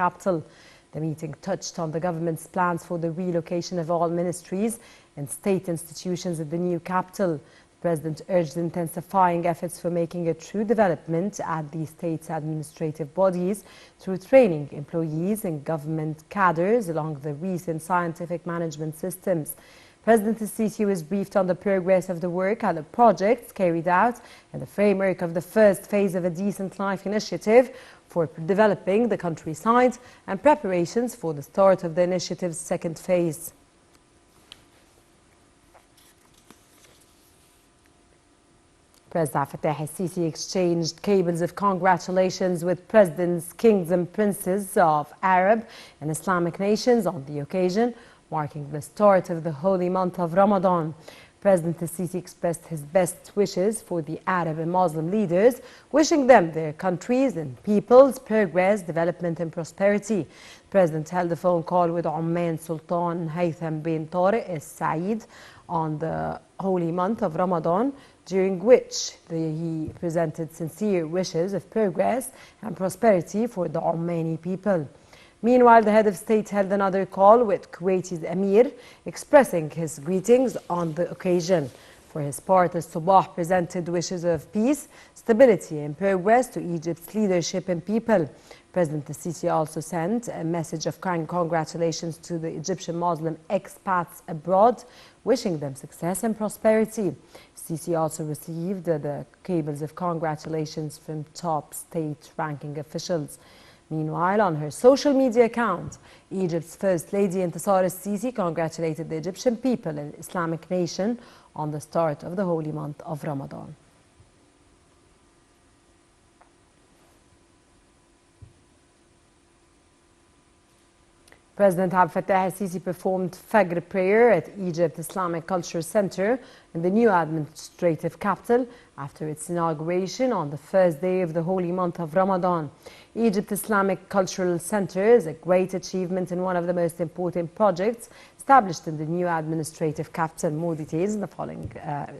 capital. The meeting touched on the government's plans for the relocation of all ministries and state institutions at the new capital. The President urged intensifying efforts for making a true development at the state's administrative bodies through training employees and government cadres along the recent scientific management systems. President Sisi was briefed on the progress of the work and the projects carried out in the framework of the first phase of a Decent Life initiative for developing the countryside and preparations for the start of the initiative's second phase. President Fattah al-Sisi exchanged cables of congratulations with presidents, kings and princes of Arab and Islamic nations on the occasion marking the start of the holy month of Ramadan. President al-Sisi expressed his best wishes for the Arab and Muslim leaders, wishing them, their countries and peoples, progress, development and prosperity. The President held a phone call with Oman Sultan Haytham bin Tariq al-Said on the holy month of Ramadan, during which he presented sincere wishes of progress and prosperity for the Omani people. Meanwhile, the head of state held another call with Kuwaiti's Emir, expressing his greetings on the occasion. For his part, Al-Sabah presented wishes of peace, stability and progress to Egypt's leadership and people. President al-Sisi also sent a message of kind congratulations to the Egyptian Muslim expats abroad, wishing them success and prosperity. Sisi also received the cables of congratulations from top state-ranking officials. Meanwhile, on her social media account, Egypt's First Lady Intisar al-Sisi congratulated the Egyptian people and Islamic nation on the start of the holy month of Ramadan. President Abdel Fattah al-Sisi performed Fajr prayer at Egypt Islamic Culture Center in the new administrative capital after its inauguration on the first day of the holy month of Ramadan. Egypt Islamic Cultural Center is a great achievement and one of the most important projects established in the new administrative capital. More details in the following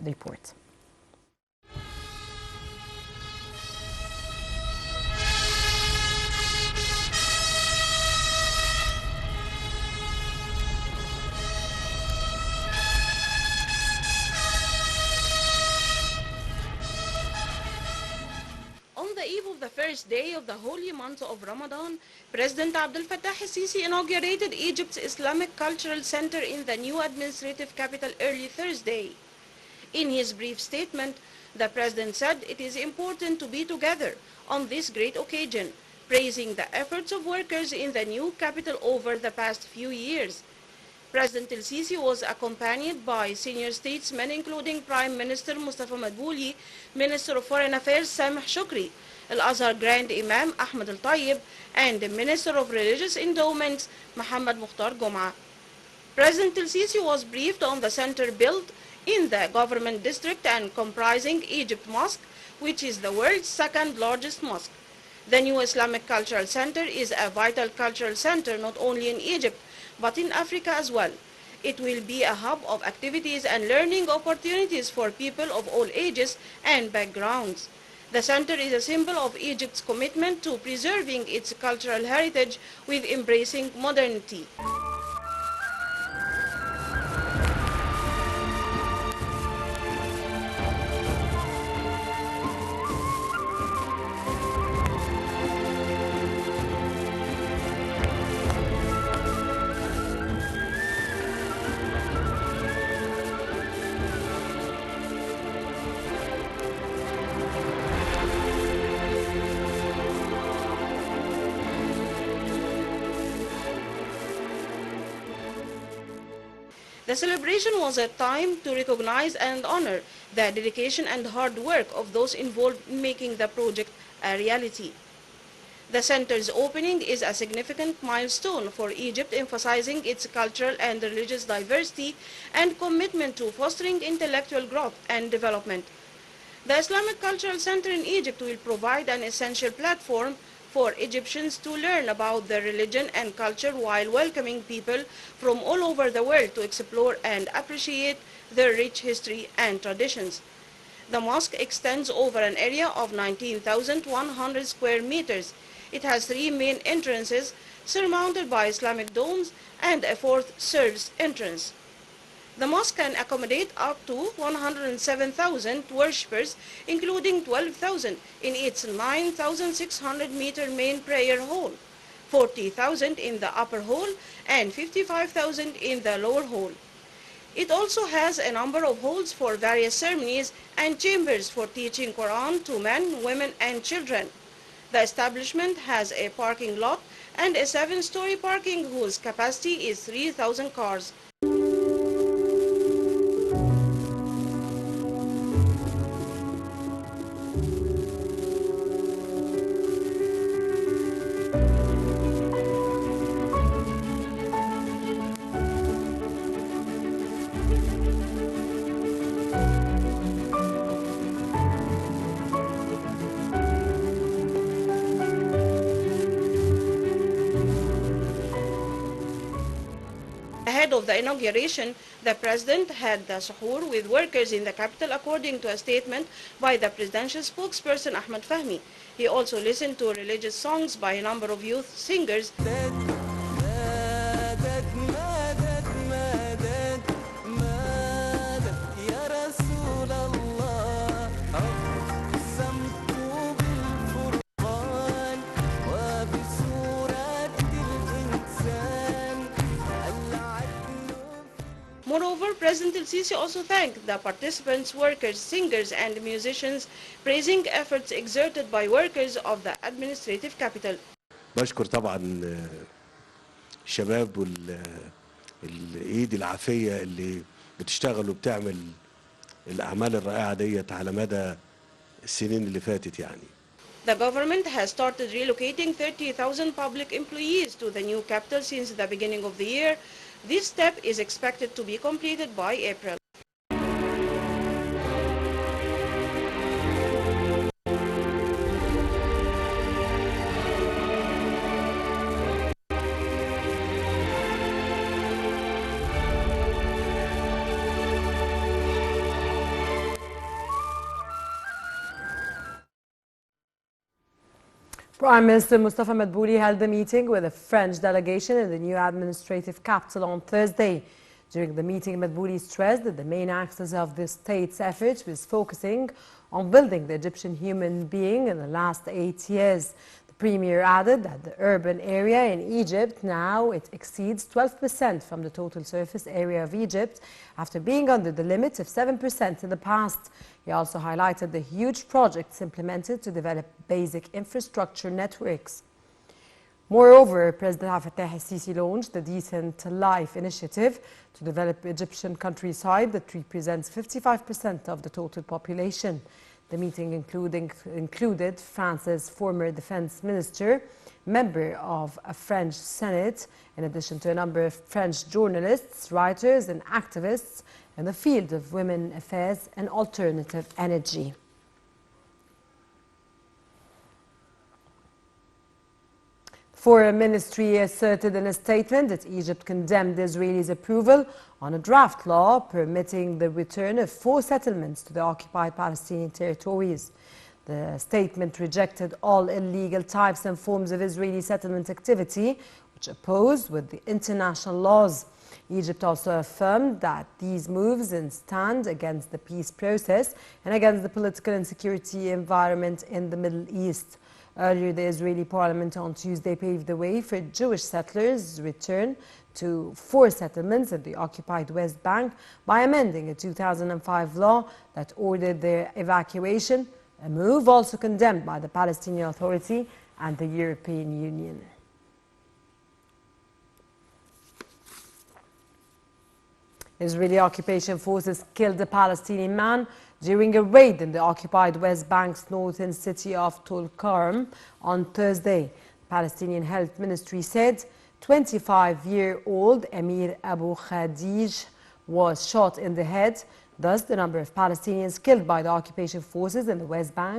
report. On the eve of the first day of the holy month of Ramadan, President Abdel Fattah al-Sisi inaugurated Egypt's Islamic Cultural Center in the new administrative capital early Thursday. In his brief statement, the President said it is important to be together on this great occasion, praising the efforts of workers in the new capital over the past few years. President al-Sisi was accompanied by senior statesmen including Prime Minister Mustafa Madbouli, Minister of Foreign Affairs Sameh Shukri, Al-Azhar Grand Imam Ahmed Al-Tayyib, and the Minister of Religious Endowments Muhammad Mukhtar Goma. President al-Sisi was briefed on the center built in the government district and comprising Egypt Mosque, which is the world's second largest mosque. The new Islamic Cultural Center is a vital cultural center not only in Egypt, but in Africa as well. It will be a hub of activities and learning opportunities for people of all ages and backgrounds. The center is a symbol of Egypt's commitment to preserving its cultural heritage with embracing modernity. The celebration was a time to recognize and honor the dedication and hard work of those involved in making the project a reality. The center's opening is a significant milestone for Egypt, emphasizing its cultural and religious diversity and commitment to fostering intellectual growth and development. The Islamic Cultural Center in Egypt will provide an essential platform for Egyptians to learn about their religion and culture while welcoming people from all over the world to explore and appreciate their rich history and traditions. The mosque extends over an area of 19,100 square meters. It has 3 main entrances surmounted by Islamic domes and a fourth serves entrance. The mosque can accommodate up to 107,000 worshippers, including 12,000 in its 9,600-meter main prayer hall, 40,000 in the upper hall, and 55,000 in the lower hall. It also has a number of halls for various ceremonies and chambers for teaching Quran to men, women, and children. The establishment has a parking lot and a 7-story parking whose capacity is 3,000 cars. Ahead of the inauguration, the president had the suhoor with workers in the capital according to a statement by the presidential spokesperson Ahmed Fahmi. He also listened to religious songs by a number of youth singers. Moreover, President El-Sisi also thanked the participants, workers, singers, and musicians, praising efforts exerted by workers of the administrative capital. بشكر طبعا الشباب والايد العافيه اللي بتشتغل وبتعمل الاعمال الرائعه ديت على مدى السنين اللي فاتت يعني. The government has started relocating 30,000 public employees to the new capital since the beginning of the year. This step is expected to be completed by April. Prime Minister Mustafa Madbouli held a meeting with a French delegation in the new administrative capital on Thursday. During the meeting, Madbouli stressed that the main axis of the state's efforts was focusing on building the Egyptian human being in the last 8 years. The Premier added that the urban area in Egypt now it exceeds 12% from the total surface area of Egypt after being under the limit of 7% in the past. He also highlighted the huge projects implemented to develop basic infrastructure networks. Moreover, President Abdel Fattah el-Sisi launched the Decent Life initiative to develop Egyptian countryside that represents 55% of the total population. The meeting included France's former defense minister, member of a French Senate, in addition to a number of French journalists, writers, and activists in the field of women affairs and alternative energy. The Foreign Ministry asserted in a statement that Egypt condemned Israel's approval on a draft law permitting the return of 4 settlements to the occupied Palestinian territories. The statement rejected all illegal types and forms of Israeli settlement activity, which opposed with the international laws. Egypt also affirmed that these moves stand against the peace process and against the political and security environment in the Middle East. Earlier, the Israeli parliament on Tuesday paved the way for Jewish settlers' return to 4 settlements in the occupied West Bank by amending a 2005 law that ordered their evacuation, a move also condemned by the Palestinian Authority and the European Union. Israeli occupation forces killed a Palestinian man during a raid in the occupied West Bank's northern city of Tulkarm on Thursday. The Palestinian Health Ministry said 25-year-old Emir Abu Khadij was shot in the head. Thus, the number of Palestinians killed by the occupation forces in the West Bank